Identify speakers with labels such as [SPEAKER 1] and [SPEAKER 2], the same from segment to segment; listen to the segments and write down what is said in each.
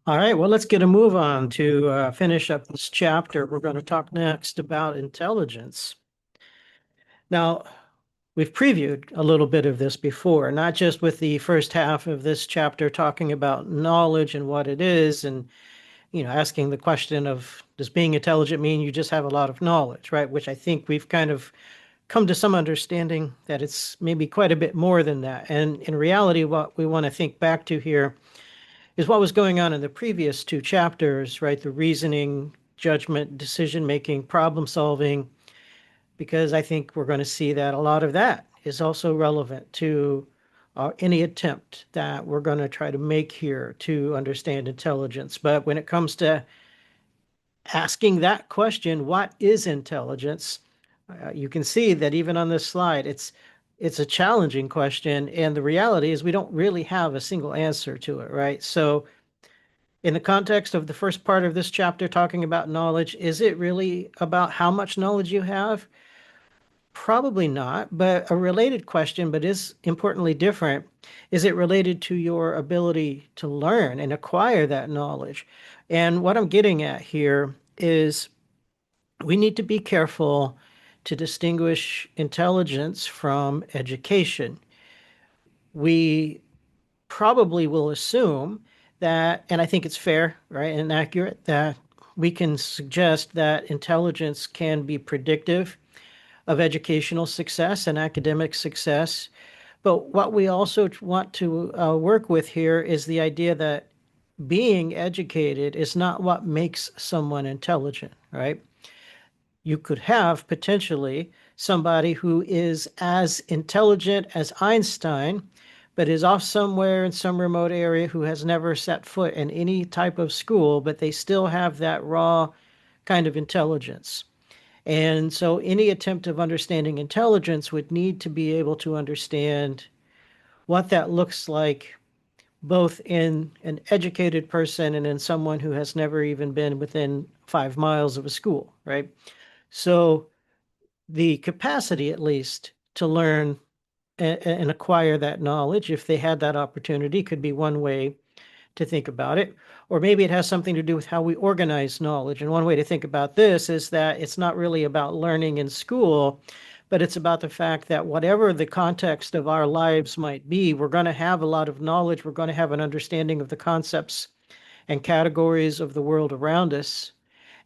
[SPEAKER 1] All right, well, let's get a move on to finish up this chapter. We're going to talk next about intelligence. Now, we've previewed a little bit of this before, not just with the first half of this chapter talking about knowledge and what it is, and asking the question of does being intelligent mean you just have a lot of knowledge, right? Which I think we've kind of come to some understanding that it's maybe quite a bit more than that. And in reality, what we want to think back to here is what was going on in the previous two chapters, right? The reasoning, judgment, decision making, problem solving, because I think we're going to see that a lot of that is also relevant to any attempt that we're going to try to make here to understand intelligence. But when it comes to asking that question, what is intelligence? You can see that even on this slide, it's a challenging question, and the reality is we don't really have a single answer to it, right? So in the context of the first part of this chapter talking about knowledge, is it really about how much knowledge you have? Probably not, but a related question, but is importantly different. Is it related to your ability to learn and acquire that knowledge? And what I'm getting at here is we need to be careful to distinguish intelligence from education. We probably will assume that, and I think it's fair, right, and accurate, that we can suggest that intelligence can be predictive of educational success and academic success. But what we also want to work with here is the idea that being educated is not what makes someone intelligent, right? You could have potentially somebody who is as intelligent as Einstein, but is off somewhere in some remote area who has never set foot in any type of school, but they still have that raw kind of intelligence. And so any attempt of understanding intelligence would need to be able to understand what that looks like both in an educated person and in someone who has never even been within 5 miles of a school, right? So the capacity, at least, to learn and acquire that knowledge, if they had that opportunity, could be one way to think about it. Or maybe it has something to do with how we organize knowledge. And one way to think about this is that it's not really about learning in school, but it's about the fact that whatever the context of our lives might be, we're going to have a lot of knowledge. We're going to have an understanding of the concepts and categories of the world around us.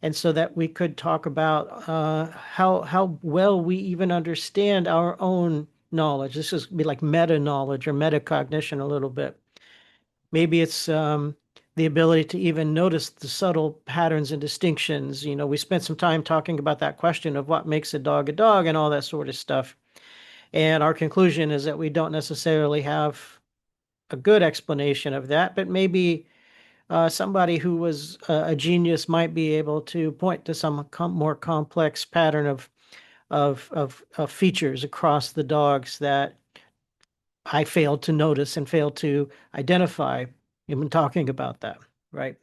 [SPEAKER 1] And so that we could talk about how well we even understand our own knowledge. This is be like meta knowledge or metacognition a little bit. Maybe it's the ability to even notice the subtle patterns and distinctions. We spent some time talking about that question of what makes a dog and all that sort of stuff. And our conclusion is that we don't necessarily have a good explanation of that, but maybe somebody who was a genius might be able to point to some more complex pattern of features across the dogs that I failed to notice and failed to identify even talking about that, right?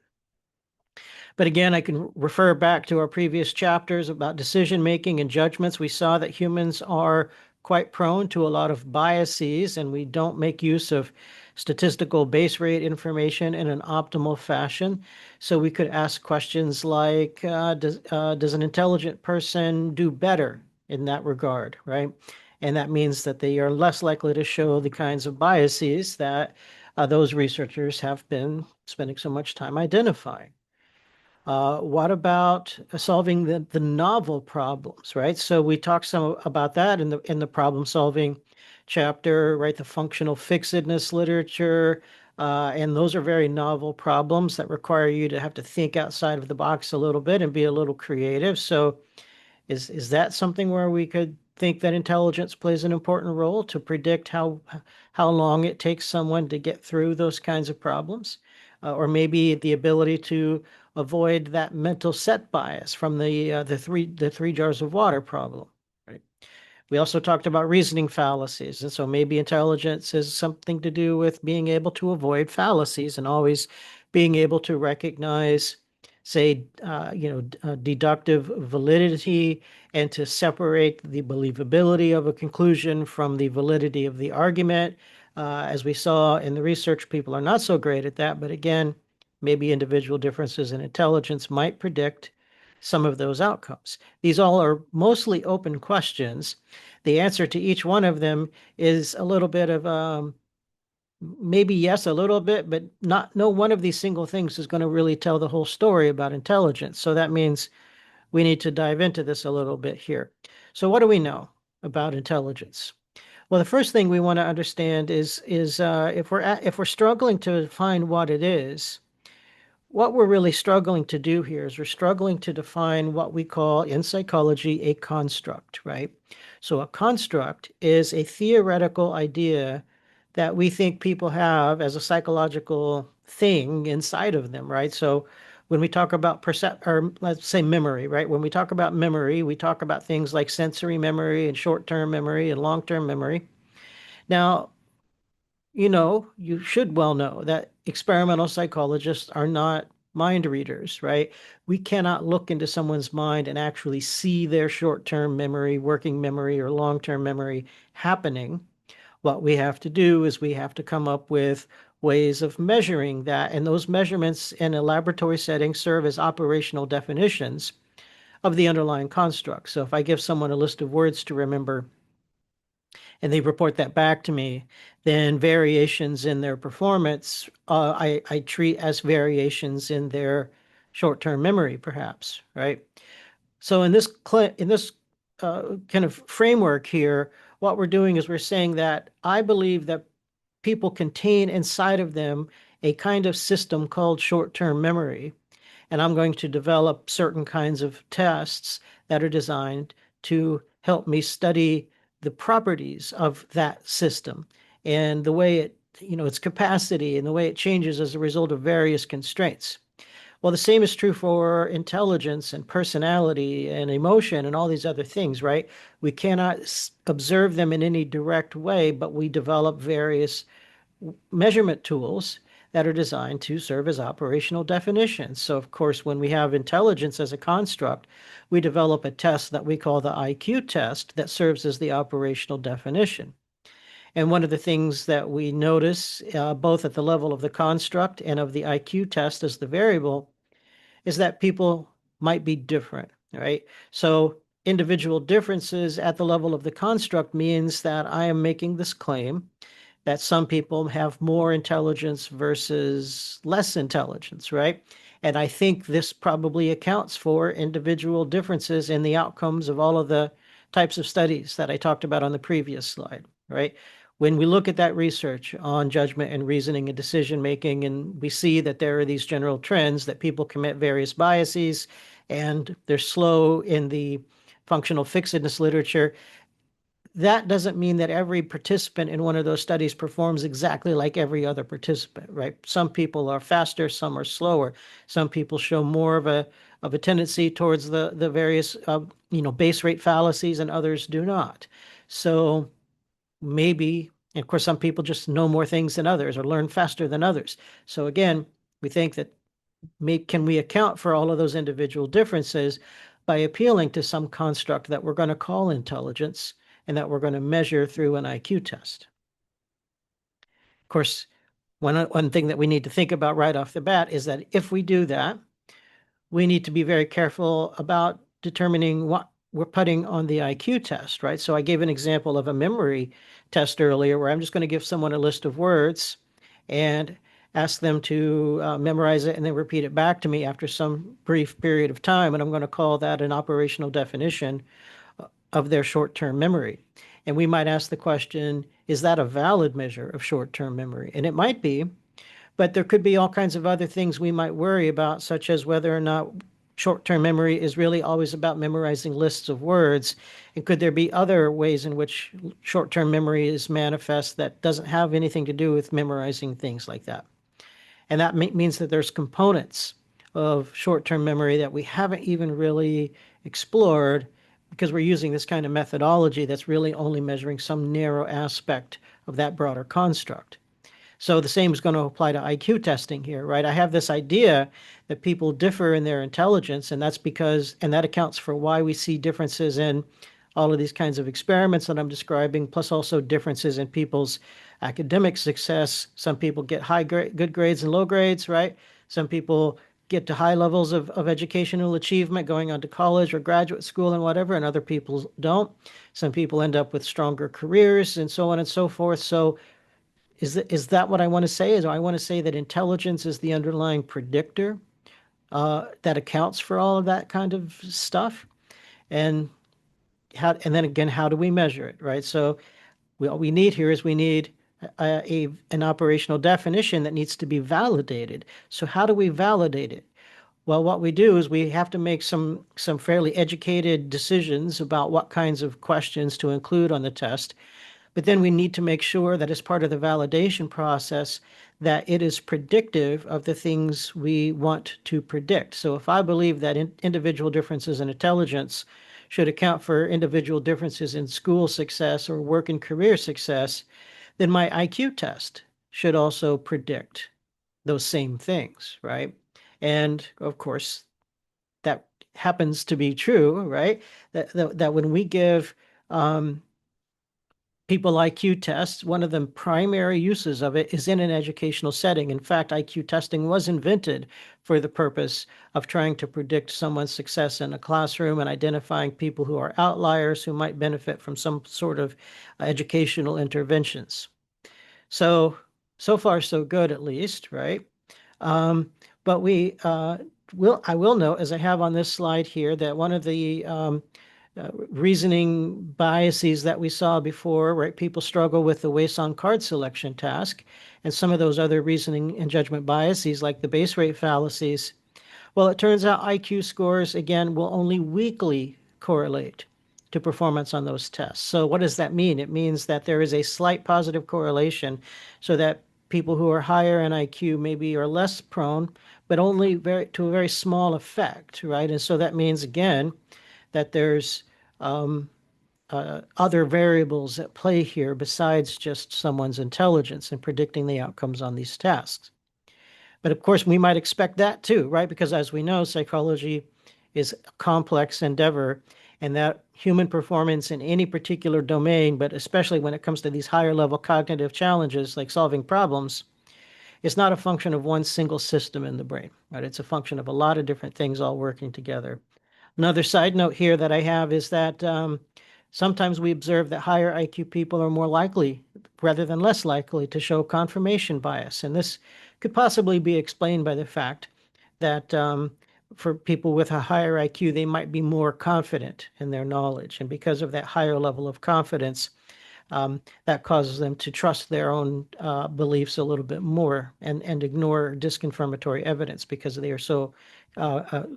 [SPEAKER 1] But again, I can refer back to our previous chapters about decision making and judgments. We saw that humans are quite prone to a lot of biases, and we don't make use of statistical base rate information in an optimal fashion. So we could ask questions like, does an intelligent person do better in that regard, right? And that means that they are less likely to show the kinds of biases that those researchers have been spending so much time identifying. What about solving the novel problems, right? So we talked some about that in the problem solving chapter, right? The functional fixedness literature, and those are very novel problems that require you to have to think outside of the box a little bit and be a little creative. So is that something where we could think that intelligence plays an important role to predict how long it takes someone to get through those kinds of problems? Or maybe the ability to avoid that mental set bias from the three jars of water problem, right? We also talked about reasoning fallacies, and so maybe intelligence is something to do with being able to avoid fallacies and always being able to recognize, say, deductive validity and to separate the believability of a conclusion from the validity of the argument. As we saw in the research, people are not so great at that, but again, maybe individual differences in intelligence might predict some of those outcomes. These all are mostly open questions. The answer to each one of them is a little bit of maybe yes, a little bit, but not no one of these single things is going to really tell the whole story about intelligence. So that means we need to dive into this a little bit here. So what do we know about intelligence? Well, the first thing we want to understand is if we're struggling to define what it is, what we're really struggling to do here is we're struggling to define what we call in psychology a construct, right? So a construct is a theoretical idea that we think people have as a psychological thing inside of them, right? So when we talk about or let's say memory, right? When we talk about memory, we talk about things like sensory memory and short-term memory and long-term memory. Now, you should well know that experimental psychologists are not mind readers, right? We cannot look into someone's mind and actually see their short-term memory, working memory, or long-term memory happening. What we have to do is we have to come up with ways of measuring that. And those measurements in a laboratory setting serve as operational definitions of the underlying construct. So if I give someone a list of words to remember and they report that back to me, then variations in their performance, I treat as variations in their short-term memory, perhaps, right? So in this kind of framework here, what we're doing is we're saying that I believe that people contain inside of them a kind of system called short-term memory, and I'm going to develop certain kinds of tests that are designed to help me study the properties of that system and the way its capacity and the way it changes as a result of various constraints. Well, the same is true for intelligence and personality and emotion and all these other things, right? We cannot observe them in any direct way, but we develop various measurement tools that are designed to serve as operational definitions. So, of course, when we have intelligence as a construct, we develop a test that we call the IQ test that serves as the operational definition. And one of the things that we notice, both at the level of the construct and of the IQ test as the variable, is that people might be different, right? So individual differences at the level of the construct means that I am making this claim that some people have more intelligence versus less intelligence, right? And I think this probably accounts for individual differences in the outcomes of all of the types of studies that I talked about on the previous slide, right? When we look at that research on judgment and reasoning and decision making, and we see that there are these general trends that people commit various biases and they're slow in the functional fixedness literature, that doesn't mean that every participant in one of those studies performs exactly like every other participant, right? Some people are faster, some are slower. Some people show more of a tendency towards the various base rate fallacies, and others do not. So maybe, and of course, some people just know more things than others or learn faster than others. So again, we think that can we account for all of those individual differences by appealing to some construct that we're going to call intelligence and that we're going to measure through an IQ test. Of course, one thing that we need to think about right off the bat is that if we do that, we need to be very careful about determining what we're putting on the IQ test, right? So I gave an example of a memory test earlier where I'm just going to give someone a list of words and ask them to memorize it and then repeat it back to me after some brief period of time. And I'm going to call that an operational definition of their short-term memory. And we might ask the question, is that a valid measure of short-term memory? And it might be, but there could be all kinds of other things we might worry about, such as whether or not short-term memory is really always about memorizing lists of words. And could there be other ways in which short-term memory is manifest that doesn't have anything to do with memorizing things like that? And that means that there's components of short-term memory that we haven't even really explored because we're using this kind of methodology that's really only measuring some narrow aspect of that broader construct. So the same is going to apply to IQ testing here, right? I have this idea that people differ in their intelligence, and that accounts for why we see differences in all of these kinds of experiments that I'm describing, plus also differences in people's academic success. Some people get good grades and low grades, right? Some people get to high levels of educational achievement going on to college or graduate school and whatever, and other people don't. Some people end up with stronger careers and so on and so forth. So is that what I want to say? Is I want to say that intelligence is the underlying predictor that accounts for all of that kind of stuff. And and then again, how do we measure it, right? So what we need here is we need an operational definition that needs to be validated. So how do we validate it? Well, what we do is we have to make some fairly educated decisions about what kinds of questions to include on the test. But then we need to make sure that as part of the validation process, that it is predictive of the things we want to predict. So if I believe that individual differences in intelligence should account for individual differences in school success or work and career success, then my IQ test should also predict those same things, right? And of course, that happens to be true, right? That when we give people IQ tests, one of the primary uses of it is in an educational setting. In fact, IQ testing was invented for the purpose of trying to predict someone's success in a classroom and identifying people who are outliers who might benefit from some sort of educational interventions. So far, so good, at least, right? But I will note, as I have on this slide here, that one of the reasoning biases that we saw before, right? People struggle with the Wei-Son card selection task and some of those other reasoning and judgment biases like the base rate fallacies. Well, it turns out IQ scores, again, will only weakly correlate to performance on those tests. So what does that mean? It means that there is a slight positive correlation so that people who are higher in IQ maybe are less prone, but only to a very small effect, right? And so that means, again, that there's other variables at play here besides just someone's intelligence in predicting the outcomes on these tasks. But of course, we might expect that too, right? Because as we know, psychology is a complex endeavor, and that human performance in any particular domain, but especially when it comes to these higher level cognitive challenges like solving problems, is not a function of one single system in the brain, right? It's a function of a lot of different things all working together. Another side note here that I have is that sometimes we observe that higher IQ people are more likely, rather than less likely, to show confirmation bias. And this could possibly be explained by the fact that for people with a higher IQ, they might be more confident in their knowledge. And because of that higher level of confidence, that causes them to trust their own beliefs a little bit more and ignore disconfirmatory evidence because they are so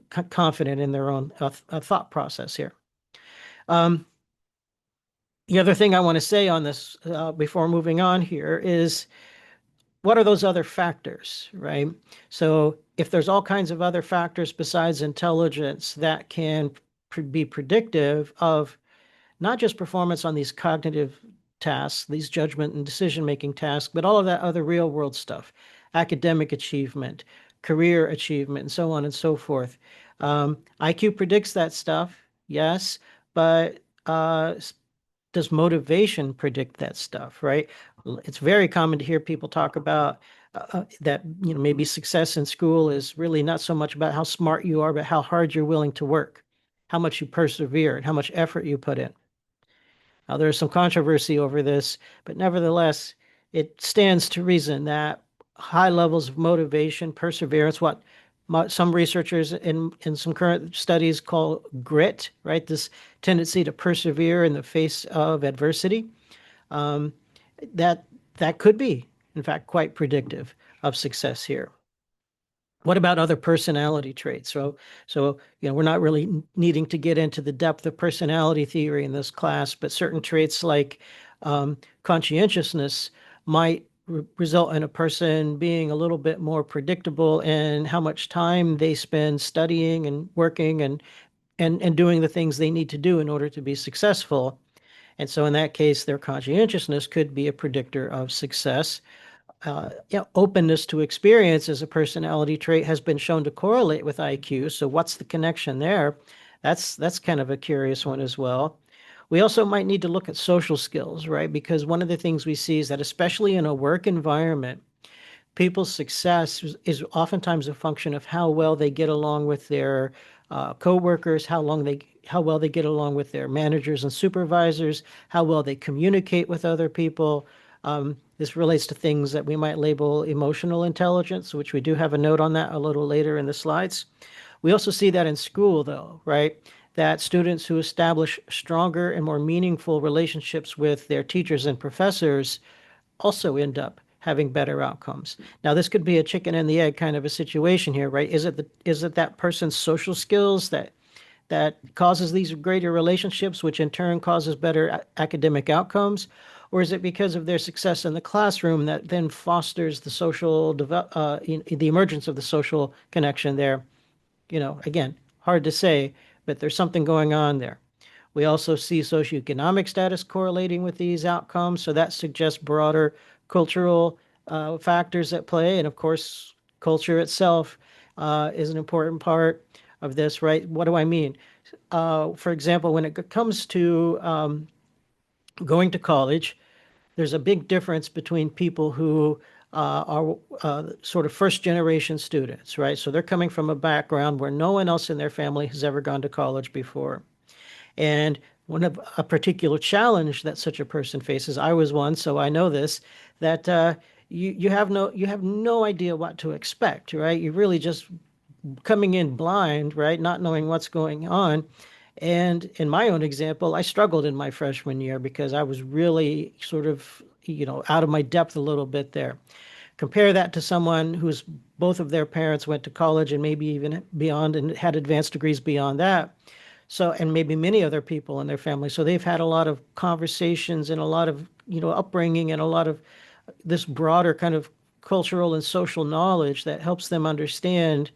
[SPEAKER 1] confident in their own thought process here. The other thing I want to say on this before moving on here is, what are those other factors, right? So if there's all kinds of other factors besides intelligence that can be predictive of not just performance on these cognitive tasks, these judgment and decision-making tasks, but all of that other real-world stuff, academic achievement, career achievement, and so on and so forth. IQ predicts that stuff, yes, but does motivation predict that stuff, right? It's very common to hear people talk about that, maybe success in school is really not so much about how smart you are, but how hard you're willing to work, how much you persevere, and how much effort you put in. Now, there's some controversy over this, but nevertheless, it stands to reason that high levels of motivation, perseverance, what some researchers in some current studies call grit, right? This tendency to persevere in the face of adversity, that could be, in fact, quite predictive of success here. What about other personality traits? So we're not really needing to get into the depth of personality theory in this class, but certain traits like conscientiousness might result in a person being a little bit more predictable in how much time they spend studying and working and doing the things they need to do in order to be successful. And so in that case, their conscientiousness could be a predictor of success. Openness to experience as a personality trait has been shown to correlate with IQ. So what's the connection there? That's kind of a curious one as well. We also might need to look at social skills, right? Because one of the things we see is that especially in a work environment, people's success is oftentimes a function of how well they get along with their coworkers, how well they get along with their managers and supervisors, how well they communicate with other people. This relates to things that we might label emotional intelligence, which we do have a note on that a little later in the slides. We also see that in school, though, right? That students who establish stronger and more meaningful relationships with their teachers and professors also end up having better outcomes. Now, this could be a chicken and the egg kind of a situation here, right? Is it that person's social skills that causes these greater relationships, which in turn causes better academic outcomes? Or is it because of their success in the classroom that then fosters the the emergence of the social connection there? Again, hard to say, but there's something going on there. We also see socioeconomic status correlating with these outcomes, so that suggests broader cultural factors at play. And of course, culture itself is an important part of this, right? What do I mean? For example, when it comes to going to college, there's a big difference between people who are sort of first generation students, right? So they're coming from a background where no one else in their family has ever gone to college before. And one of a particular challenge that such a person faces, I was one, so I know this, that you have no idea what to expect, right? You're really just coming in blind, right? Not knowing what's going on. And in my own example, I struggled in my freshman year because I was really sort of, out of my depth a little bit there. Compare that to someone who's both of their parents went to college and maybe even beyond and had advanced degrees beyond that. So, and maybe many other people in their family. So they've had a lot of conversations and a lot of, upbringing and a lot of this broader kind of cultural and social knowledge that helps them understand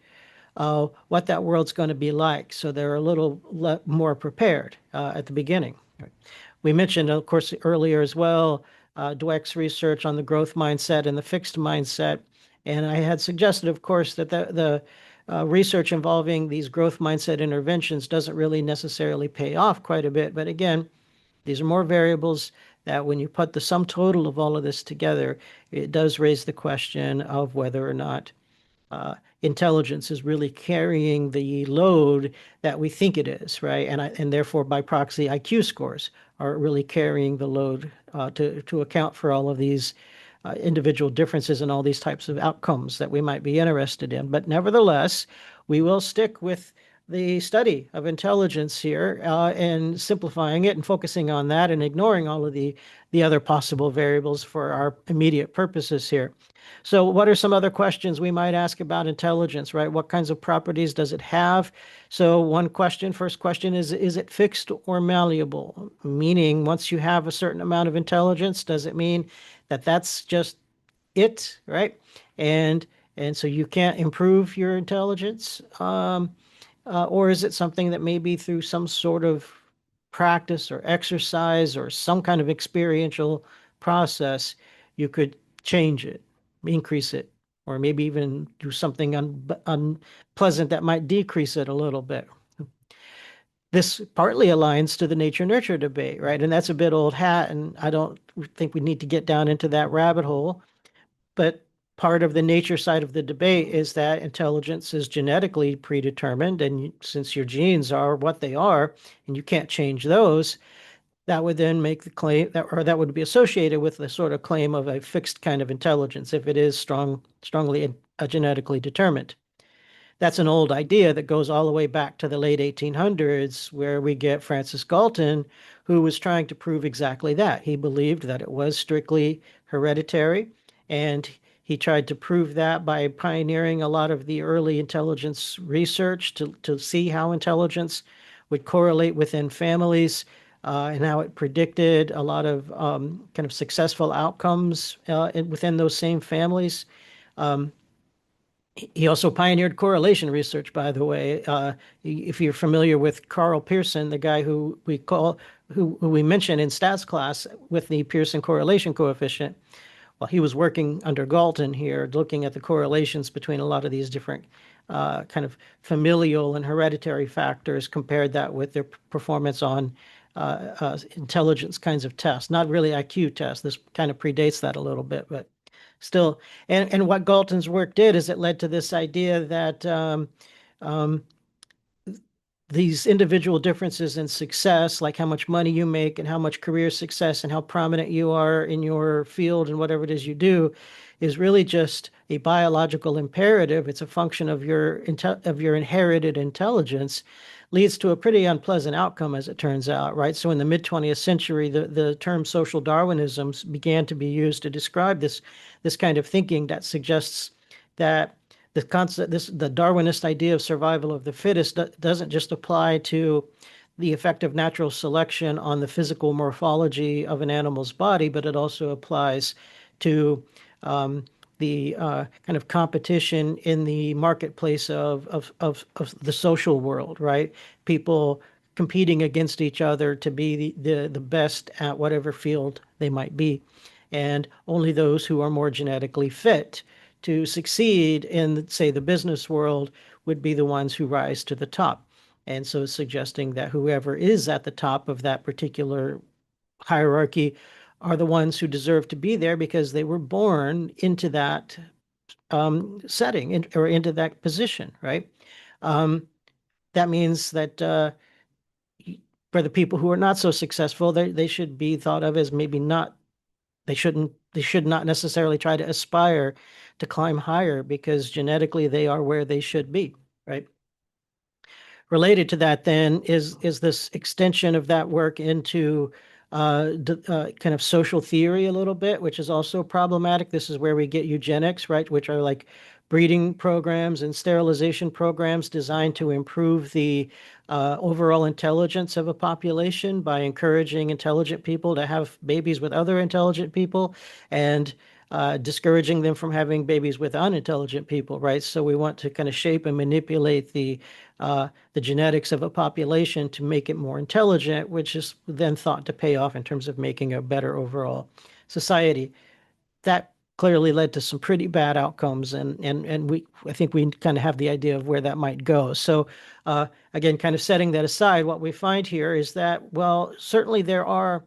[SPEAKER 1] what that world's going to be like. So they're a little more prepared at the beginning. We mentioned, of course, earlier as well, Dweck's research on the growth mindset and the fixed mindset. And I had suggested, of course, that the research involving these growth mindset interventions doesn't really necessarily pay off quite a bit. But again, these are more variables that when you put the sum total of all of this together, it does raise the question of whether or not intelligence is really carrying the load that we think it is, right? And therefore, by proxy, IQ scores are really carrying the load to account for all of these individual differences and all these types of outcomes that we might be interested in. But nevertheless, we will stick with the study of intelligence here and simplifying it and focusing on that and ignoring all of the other possible variables for our immediate purposes here. So what are some other questions we might ask about intelligence, right? What kinds of properties does it have? So first question is it fixed or malleable? Meaning once you have a certain amount of intelligence, does it mean that that's just it, right? And so you can't improve your intelligence? Or is it something that maybe through some sort of practice or exercise or some kind of experiential process, you could change it, increase it, or maybe even do something unpleasant that might decrease it a little bit? This partly aligns to the nature nurture debate, right? And that's a bit old hat, and I don't think we need to get down into that rabbit hole. But part of the nature side of the debate is that intelligence is genetically predetermined. And since your genes are what they are, and you can't change those, that would then make the claim that would be associated with the sort of claim of a fixed kind of intelligence if it is strongly genetically determined. That's an old idea that goes all the way back to the late 1800s, where we get Francis Galton, who was trying to prove exactly that. He believed that it was strictly hereditary, and he tried to prove that by pioneering a lot of the early intelligence research to see how intelligence would correlate within families and how it predicted a lot of kind of successful outcomes within those same families. He also pioneered correlation research, by the way. If you're familiar with Carl Pearson, the guy who we mentioned in stats class with the Pearson correlation coefficient, well, he was working under Galton here, looking at the correlations between a lot of these different kind of familial and hereditary factors, compared that with their performance on intelligence kinds of tests, not really IQ tests. This kind of predates that a little bit, but still, and what Galton's work did is it led to this idea that um, these individual differences in success, like how much money you make and how much career success and how prominent you are in your field and whatever it is you do, is really just a biological imperative. It's a function of your inherited intelligence, leads to a pretty unpleasant outcome, as it turns out, right? So in the mid 20th century, the term social Darwinism began to be used to describe this kind of thinking that suggests that the concept, the Darwinist idea of survival of the fittest doesn't just apply to the effect of natural selection on the physical morphology of an animal's body, but it also applies to the kind of competition in the marketplace of the social world, right? People competing against each other to be the best at whatever field they might be. And only those who are more genetically fit to succeed in, say, the business world would be the ones who rise to the top. And so suggesting that whoever is at the top of that particular hierarchy are the ones who deserve to be there because they were born into that setting or into that position, right? Um, that means that for the people who are not so successful, they should be thought of as maybe not, they should not necessarily try to aspire to climb higher because genetically they are where they should be, right? Related to that then is this extension of that work into kind of social theory a little bit, which is also problematic. This is where we get eugenics, right? Which are like breeding programs and sterilization programs designed to improve the overall intelligence of a population by encouraging intelligent people to have babies with other intelligent people and discouraging them from having babies with unintelligent people, right? So we want to kind of shape and manipulate the genetics of a population to make it more intelligent, which is then thought to pay off in terms of making a better overall society. That clearly led to some pretty bad outcomes, and I think we kind of have the idea of where that might go. So again, kind of setting that aside, what we find here is that, well, certainly there are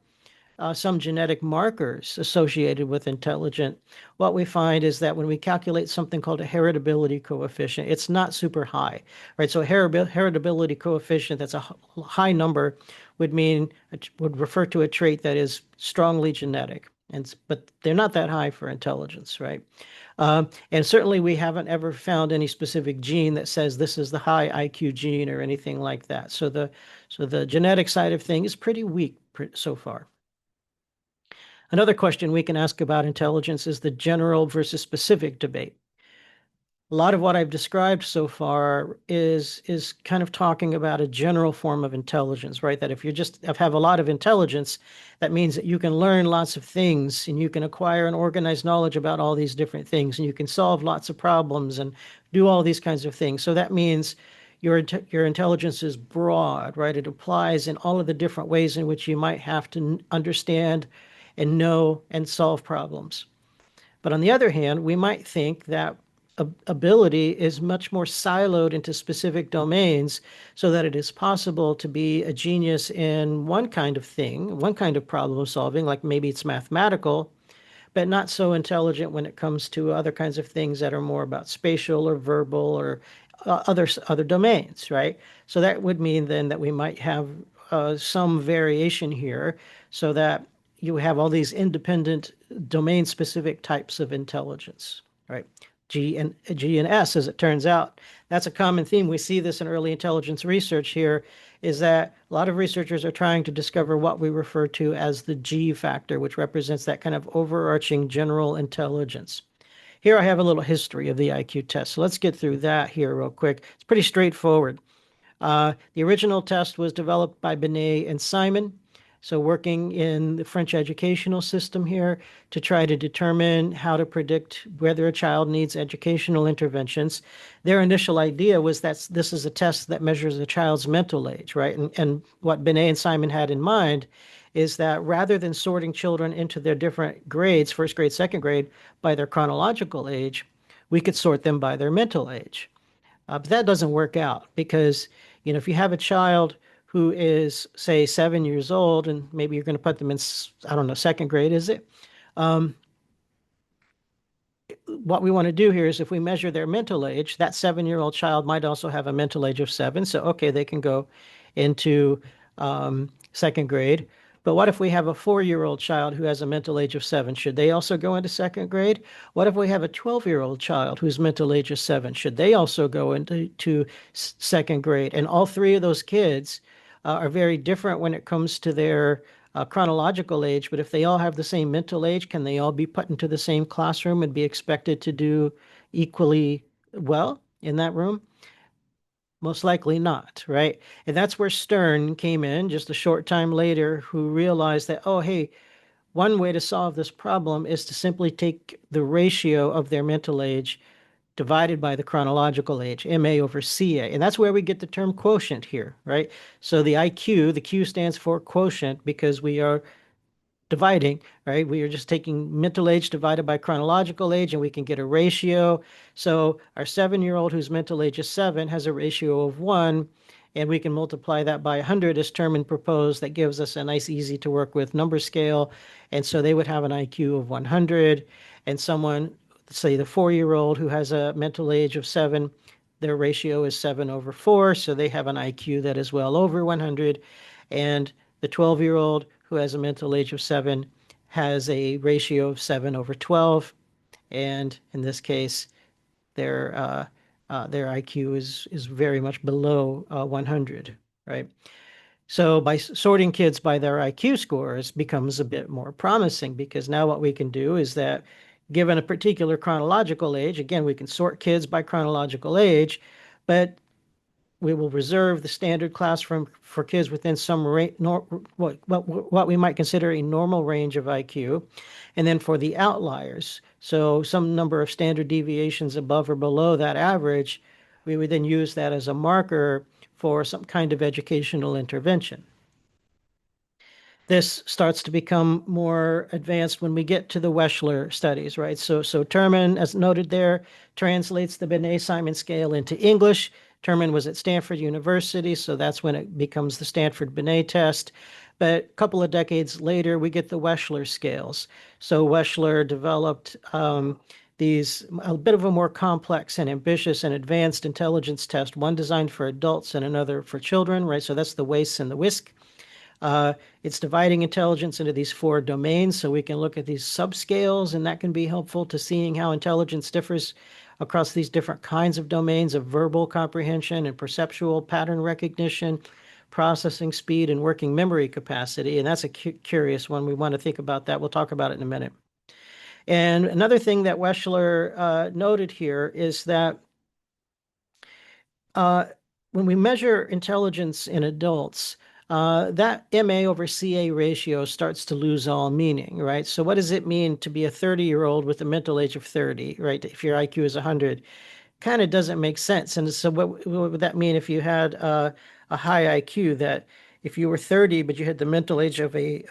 [SPEAKER 1] some genetic markers associated with intelligent. What we find is that when we calculate something called a heritability coefficient, it's not super high, right? So a heritability coefficient that's a high number would refer to a trait that is strongly genetic, but they're not that high for intelligence, right? And certainly we haven't ever found any specific gene that says this is the high IQ gene or anything like that. So the genetic side of things is pretty weak so far. Another question we can ask about intelligence is the general versus specific debate. A lot of what I've described so far is kind of talking about a general form of intelligence, right? That if you just have a lot of intelligence, that means that you can learn lots of things and you can acquire and organize knowledge about all these different things and you can solve lots of problems and do all these kinds of things. So that means your intelligence is broad, right? It applies in all of the different ways in which you might have to understand and know and solve problems. But on the other hand, we might think that ability is much more siloed into specific domains so that it is possible to be a genius in one kind of thing, one kind of problem solving, like maybe it's mathematical, but not so intelligent when it comes to other kinds of things that are more about spatial or verbal or other domains, right? So that would mean then that we might have some variation here so that you have all these independent domain-specific types of intelligence, right? G and S, as it turns out. That's a common theme. We see this in early intelligence research here, is that a lot of researchers are trying to discover what we refer to as the G factor, which represents that kind of overarching general intelligence. Here I have a little history of the IQ test. So let's get through that here real quick. It's pretty straightforward. The original test was developed by Binet and Simon. So working in the French educational system here to try to determine how to predict whether a child needs educational interventions. Their initial idea was that this is a test that measures a child's mental age, right? And what Binet and Simon had in mind is that rather than sorting children into their different grades, first grade, second grade, by their chronological age, we could sort them by their mental age. But that doesn't work out because, if you have a child who is, say, 7 years old, and maybe you're going to put them in, I don't know, second grade, is it? Um, what we want to do here is if we measure their mental age, that 7-year-old child might also have a mental age of 7. So, okay, they can go into second grade. But what if we have a 4-year-old child who has a mental age of 7? Should they also go into second grade? What if we have a 12-year-old child whose mental age is 7? Should they also go into second grade? And all three of those kids are very different when it comes to their chronological age, but if they all have the same mental age, can they all be put into the same classroom and be expected to do equally well in that room? Most likely not, right? And that's where Stern came in just a short time later, who realized that, oh, hey, one way to solve this problem is to simply take the ratio of their mental age divided by the chronological age, MA over CA. And that's where we get the term quotient here, right? So the IQ, the Q stands for quotient because we are dividing, right? We are just taking mental age divided by chronological age, and we can get a ratio. So our 7-year-old whose mental age is 7 has a ratio of 1, and we can multiply that by 100 as Terman proposed. That gives us a nice, easy to work with number scale. And so they would have an IQ of 100, and someone, say the 4-year-old who has a mental age of 7, their ratio is 7 over 4, so they have an IQ that is well over 100. And the 12-year-old who has a mental age of 7 has a ratio of 7 over 12. And in this case, their IQ is very much below 100, right? So by sorting kids by their IQ scores becomes a bit more promising, because now what we can do is that given a particular chronological age, again, we can sort kids by chronological age, but we will reserve the standard class for kids within some what we might consider a normal range of IQ. And then for the outliers, so some number of standard deviations above or below that average, we would then use that as a marker for some kind of educational intervention. This starts to become more advanced when we get to the Wechsler studies, right? So Terman, as noted there, translates the Binet-Simon scale into English. Terman was at Stanford University, so that's when it becomes the Stanford Binet test. But a couple of decades later, we get the Wechsler scales. So Wechsler developed these, a bit of a more complex and ambitious and advanced intelligence test, one designed for adults and another for children, right? So that's the WAIS and the WISC. It's dividing intelligence into these 4 domains, so we can look at these subscales, and that can be helpful to seeing how intelligence differs across these different kinds of domains of verbal comprehension and perceptual pattern recognition, processing speed, and working memory capacity. And that's a curious one. We want to think about that. We'll talk about it in a minute. And another thing that Wechsler noted here is that when we measure intelligence in adults, that MA over CA ratio starts to lose all meaning, right? So what does it mean to be a 30-year-old with a mental age of 30, right? If your IQ is 100, kind of doesn't make sense. And so what would that mean if you had a high IQ, that if you were 30, but you had the mental age of a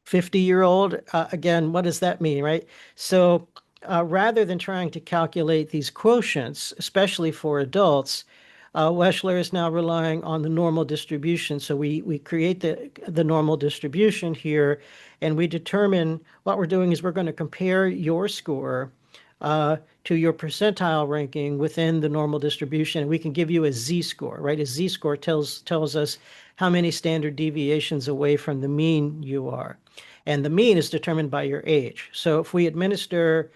[SPEAKER 1] 50-year-old, again, what does that mean, right? So rather than trying to calculate these quotients, especially for adults, Wechsler is now relying on the normal distribution. So we create the normal distribution here, and we determine what we're doing is we're going to compare your score to your percentile ranking within the normal distribution. We can give you a z-score, right? A z-score tells us how many standard deviations away from the mean you are. And the mean is determined by your age. So if we administer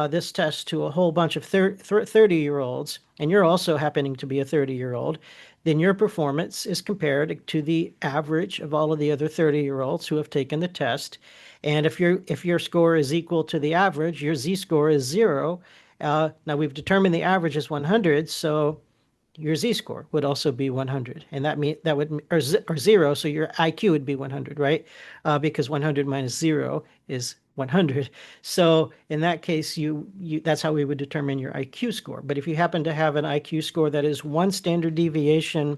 [SPEAKER 1] this test to a whole bunch of 30-year-olds, and you're also happening to be a 30-year-old, then your performance is compared to the average of all of the other 30-year-olds who have taken the test. And if your score is equal to the average, your z-score is 0. Now we've determined the average is 100, so your z-score would also be 100, and that would or 0, so your IQ would be 100, right? Because 100 minus 0 is 100. So in that case, that's how we would determine your IQ score. But if you happen to have an IQ score that is 1 standard deviation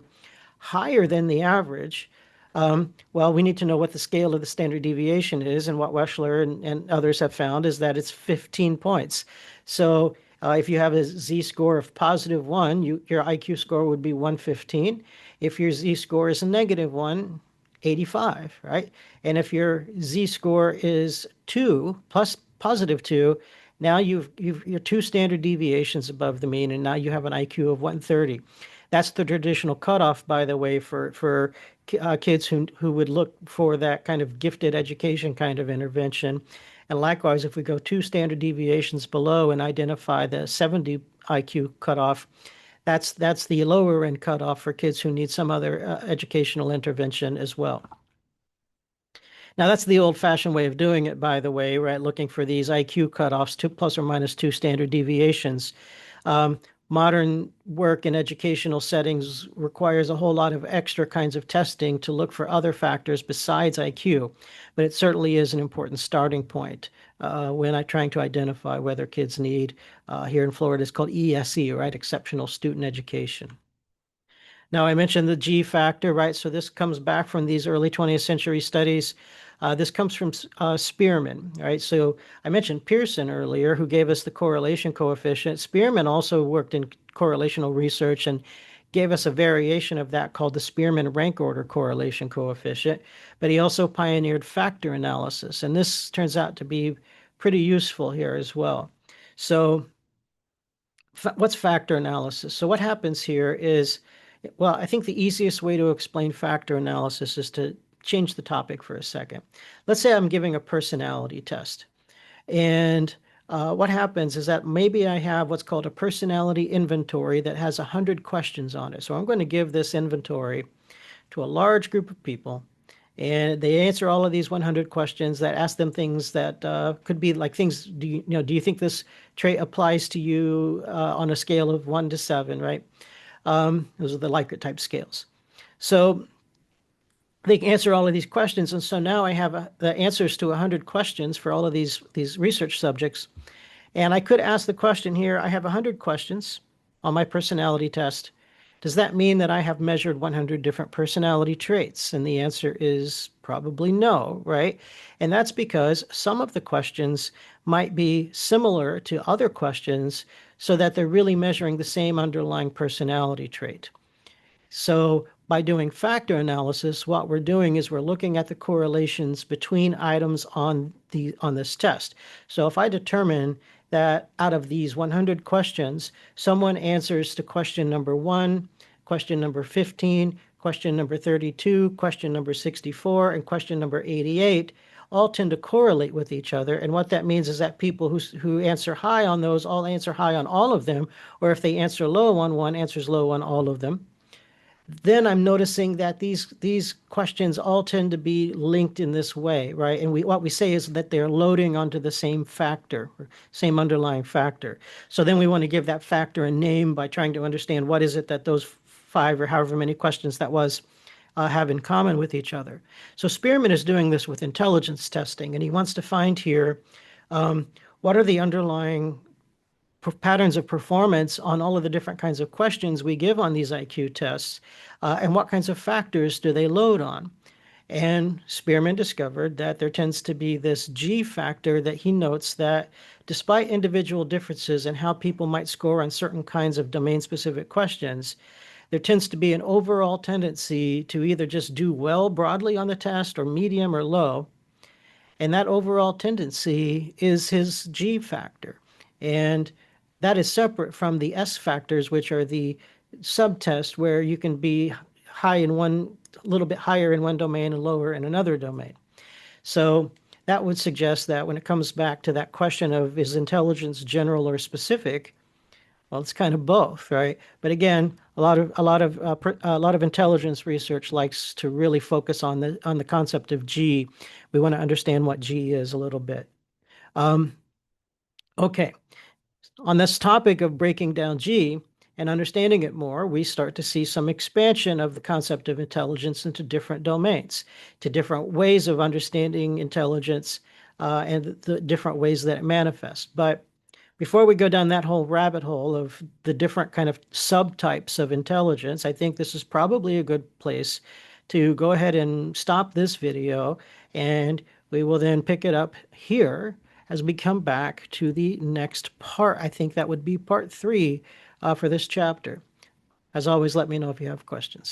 [SPEAKER 1] higher than the average, well, we need to know what the scale of the standard deviation is, and what Wechsler and others have found is that it's 15 points. So if you have a z-score of +1, your IQ score would be 115. If your z-score is a -1, 85, right? And if your z-score is 2 plus +2, Now you're 2 standard deviations above the mean, and now you have an IQ of 130. That's the traditional cutoff, by the way, for kids who would look for that kind of gifted education kind of intervention. And likewise, if we go 2 standard deviations below and identify the 70 IQ cutoff, that's the lower end cutoff for kids who need some other educational intervention as well. Now, that's the old-fashioned way of doing it, by the way, right? Looking for these IQ cutoffs, plus or minus 2 standard deviations. Modern work in educational settings requires a whole lot of extra kinds of testing to look for other factors besides IQ, but it certainly is an important starting point when I'm trying to identify whether kids need, here in Florida, it's called ESE, right? Exceptional Student Education. Now, I mentioned the G factor, right? So this comes back from these early 20th century studies. This comes from Spearman, right? So I mentioned Pearson earlier, who gave us the correlation coefficient. Spearman also worked in correlational research and gave us a variation of that called the Spearman rank order correlation coefficient. But he also pioneered factor analysis, and this turns out to be pretty useful here as well. So what's factor analysis? So what happens here is, well, I think the easiest way to explain factor analysis is to change the topic for a second. Let's say I'm giving a personality test. And what happens is that maybe I have what's called a personality inventory that has 100 questions on it. So I'm going to give this inventory to a large group of people. And they answer all of these 100 questions that ask them things that could be like things, do you think this trait applies to you on a scale of 1 to 7, right? Those are the Likert type scales. So they can answer all of these questions. And so now I have the answers to 100 questions for all of these research subjects. And I could ask the question here, I have 100 questions on my personality test. Does that mean that I have measured 100 different personality traits? And the answer is probably no, right? And that's because some of the questions might be similar to other questions so that they're really measuring the same underlying personality trait. So by doing factor analysis, what we're doing is we're looking at the correlations between items on this test. So if I determine that out of these 100 questions, someone answers to question number 1, question number 15, question number 32, question number 64, and question number 88, all tend to correlate with each other. And what that means is that people who answer high on those all answer high on all of them, or if they answer low on one, answers low on all of them. Then I'm noticing that these questions all tend to be linked in this way, right? And what we say is that they're loading onto the same factor, or same underlying factor. So then we want to give that factor a name by trying to understand what is it that those 5 or however many questions that was have in common with each other. So Spearman is doing this with intelligence testing, and he wants to find here what are the underlying patterns of performance on all of the different kinds of questions we give on these IQ tests, and what kinds of factors do they load on. And Spearman discovered that there tends to be this G factor that he notes that despite individual differences in how people might score on certain kinds of domain-specific questions, there tends to be an overall tendency to either just do well broadly on the test or medium or low. And that overall tendency is his G factor. And that is separate from the S factors, which are the subtest where you can be high in one, a little bit higher in one domain and lower in another domain. So that would suggest that when it comes back to that question of is intelligence general or specific, well, it's kind of both, right? But again, a lot of intelligence research likes to really focus on the concept of G. We want to understand what G is a little bit. Okay. On this topic of breaking down G and understanding it more, we start to see some expansion of the concept of intelligence into different domains, to different ways of understanding intelligence, and the different ways that it manifests. But before we go down that whole rabbit hole of the different kind of subtypes of intelligence, I think this is probably a good place to go ahead and stop this video, and we will then pick it up here as we come back to the next part. I think that would be part 3 for this chapter. As always, let me know if you have questions.